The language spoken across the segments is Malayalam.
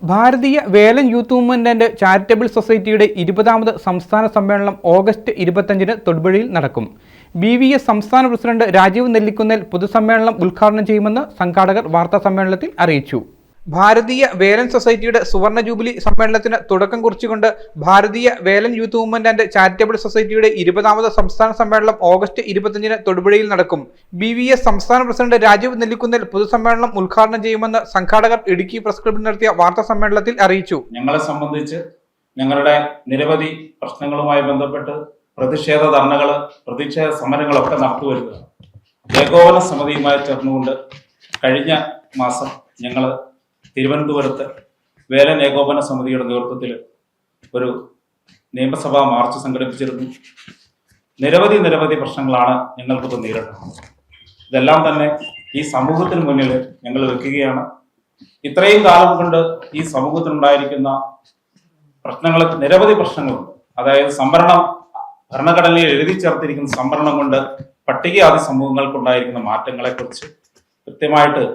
Bharatiya Velan youth movement and charitable സൊസൈറ്റിയുടെ 20ാമത് സംസ്ഥാന സമ്മേളനം ഓഗസ്റ്റ് 25-ന് തൊടുപുഴയിൽ നടക്കും. BVS സംസ്ഥാന പ്രസിഡന്റ് രാജീവ് നെല്ലിക്കുന്നേൽ പൊതുസമ്മേളനം ഉദ്ഘാടനം ചെയ്യുമെന്ന് സംഘാടകർ വാർത്താസമ്മേളനത്തിൽ അറിയിച്ചു. ഭാരതീയ വേലൻ സൊസൈറ്റിയുടെ സുവർണ ജൂബിലി സമ്മേളനത്തിന് തുടക്കം കുറിച്ചുകൊണ്ട് ഭാരതീയ വേലൻ യൂത്ത് മൂവ്മെന്റ് ആൻഡ് ചാരിറ്റബിൾ സൊസൈറ്റിയുടെ 20ാമത് സംസ്ഥാന സമ്മേളനം ഓഗസ്റ്റ് 25-ന് തൊടുപുഴയിൽ നടക്കും. BVS സംസ്ഥാന പ്രസിഡന്റ് രാജീവ് നെല്ലിക്കുന്നേൽ പൊതുസമ്മേളനം ഉദ്ഘാടനം ചെയ്യുമെന്ന് സംഘാടകർ ഇടുക്കി പ്രസ് ക്ലബ്ബിൽ നടത്തിയ വാർത്താ സമ്മേളനത്തിൽ അറിയിച്ചു. ഞങ്ങളെ സംബന്ധിച്ച് ഞങ്ങളുടെ നിരവധി പ്രശ്നങ്ങളുമായി ബന്ധപ്പെട്ട് പ്രതിഷേധ ധർണകൾ, പ്രതിഷേധ സമരങ്ങളൊക്കെ നടത്തിവരികയാണ്. ഏകോപന സമിതിയുമായി ചേർന്നുകൊണ്ട് കഴിഞ്ഞ മാസം ഞങ്ങൾ തിരുവനന്തപുരത്ത് വേലൻ ഏകോപന സമിതിയുടെ നേതൃത്വത്തിൽ ഒരു നിയമസഭാ മാർച്ച് സംഘടിപ്പിച്ചിരുന്നു. നിരവധി പ്രശ്നങ്ങളാണ് ഞങ്ങൾക്കിത് നേരിടുന്നത്. ഇതെല്ലാം തന്നെ ഈ സമൂഹത്തിന് മുന്നിൽ ഞങ്ങൾ വെക്കുകയാണ്. ഇത്രയും കാലം കൊണ്ട് ഈ സമൂഹത്തിനുണ്ടായിരിക്കുന്ന പ്രശ്നങ്ങൾ, നിരവധി പ്രശ്നങ്ങളുണ്ട്. അതായത് സംവരണം, ഭരണഘടനയിൽ എഴുതി ചേർത്തിരിക്കുന്ന സംവരണം കൊണ്ട് പട്ടികജാതി സമൂഹങ്ങൾക്കുണ്ടായിരിക്കുന്ന മാറ്റങ്ങളെക്കുറിച്ച് കൃത്യമായിട്ട്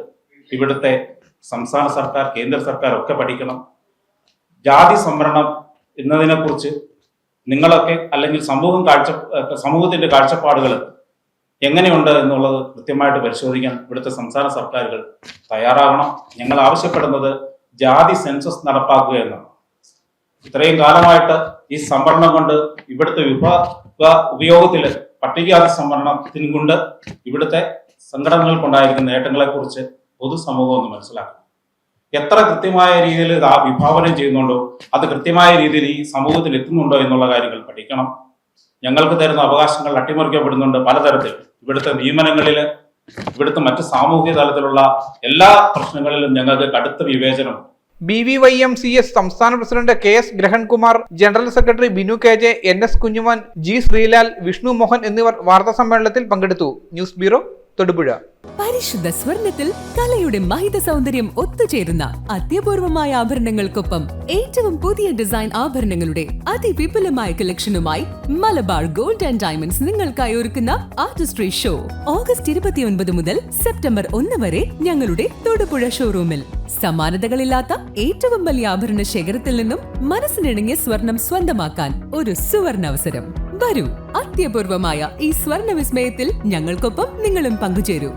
ഇവിടുത്തെ സംസ്ഥാന സർക്കാർ, കേന്ദ്ര സർക്കാർ ഒക്കെ പഠിക്കണം. ജാതി സംവരണം എന്നതിനെക്കുറിച്ച് നിങ്ങളൊക്കെ അല്ലെങ്കിൽ സമൂഹത്തിന്റെ കാഴ്ചപ്പാടുകൾ എങ്ങനെയുണ്ട് എന്നുള്ളത് കൃത്യമായിട്ട് പരിശോധിക്കാൻ ഇവിടുത്തെ സംസ്ഥാന സർക്കാരുകൾ തയ്യാറാകണം. ഞങ്ങൾ ആവശ്യപ്പെടുന്നത് ജാതി സെൻസസ് നടപ്പാക്കുക എന്നാണ്. ഇത്രയും കാലമായിട്ട് ഈ സംവരണം കൊണ്ട് ഇവിടുത്തെ ഉപയോഗത്തിൽ പട്ടികജാതി സംവരണത്തിനും കൊണ്ട് ഇവിടുത്തെ സംഘടനകൾക്കുണ്ടായിരിക്കുന്ന നേട്ടങ്ങളെ കുറിച്ച് പൊതുസമൂഹം ഒന്ന് മനസ്സിലാക്കണം. എത്ര കൃത്യമായ രീതിയിൽ ഇത് വിഭാവനം ചെയ്യുന്നുണ്ടോ അത് കൃത്യമായ രീതിയിൽ ഈ സമൂഹത്തിൽ എത്തുന്നുണ്ടോ എന്നുള്ള കാര്യങ്ങൾ പഠിക്കണം. ഞങ്ങൾക്ക് തരുന്ന അവകാശങ്ങൾ അട്ടിമറിക്കപ്പെടുന്നുണ്ട് പലതരത്തിൽ. ഇവിടുത്തെ നിയമനങ്ങളിൽ, ഇവിടുത്തെ മറ്റ് സാമൂഹിക തലത്തിലുള്ള എല്ലാ പ്രശ്നങ്ങളിലും ഞങ്ങൾക്ക് കടുത്ത വിവേചനം. BVYMCS സംസ്ഥാന president KS Grahankumar, general secretary Binu KJ, NS Kunjumon, G Sreelal, Vishnu Mohan എന്നിവർ വാർത്താസമ്മേളനത്തിൽ പങ്കെടുത്തു. News bureau, Thodupuzha. പരിശുദ്ധ സ്വർണത്തിൽ കലയുടെ മഹിത സൗന്ദര്യം ഒത്തുചേരുന്ന അത്യപൂർവമായ ആഭരണങ്ങൾക്കൊപ്പം ഏറ്റവും പുതിയ ഡിസൈൻ ആഭരണങ്ങളുടെ അതിവിപുലമായ കളക്ഷനുമായി മലബാർ ഗോൾഡ് ആൻഡ് ഡയമണ്ട്സ് നിങ്ങൾക്കായി ഒരുക്കുന്ന ആർട്ടിസ്ട്രി ഷോ ഓഗസ്റ്റ് 29 മുതൽ സെപ്റ്റംബർ 1 വരെ ഞങ്ങളുടെ തൊടുപുഴ ഷോറൂമിൽ. സമാനതകളില്ലാത്ത ഏറ്റവും വലിയ ആഭരണ ശേഖരത്തിൽ നിന്നും മനസ്സിനിണങ്ങിയ സ്വർണം സ്വന്തമാക്കാൻ ഒരു സുവർണ അവസരം. വരൂ, അത്യപൂർവമായ ഈ സ്വർണ വിസ്മയത്തിൽ ഞങ്ങൾക്കൊപ്പം നിങ്ങളും പങ്കുചേരൂ.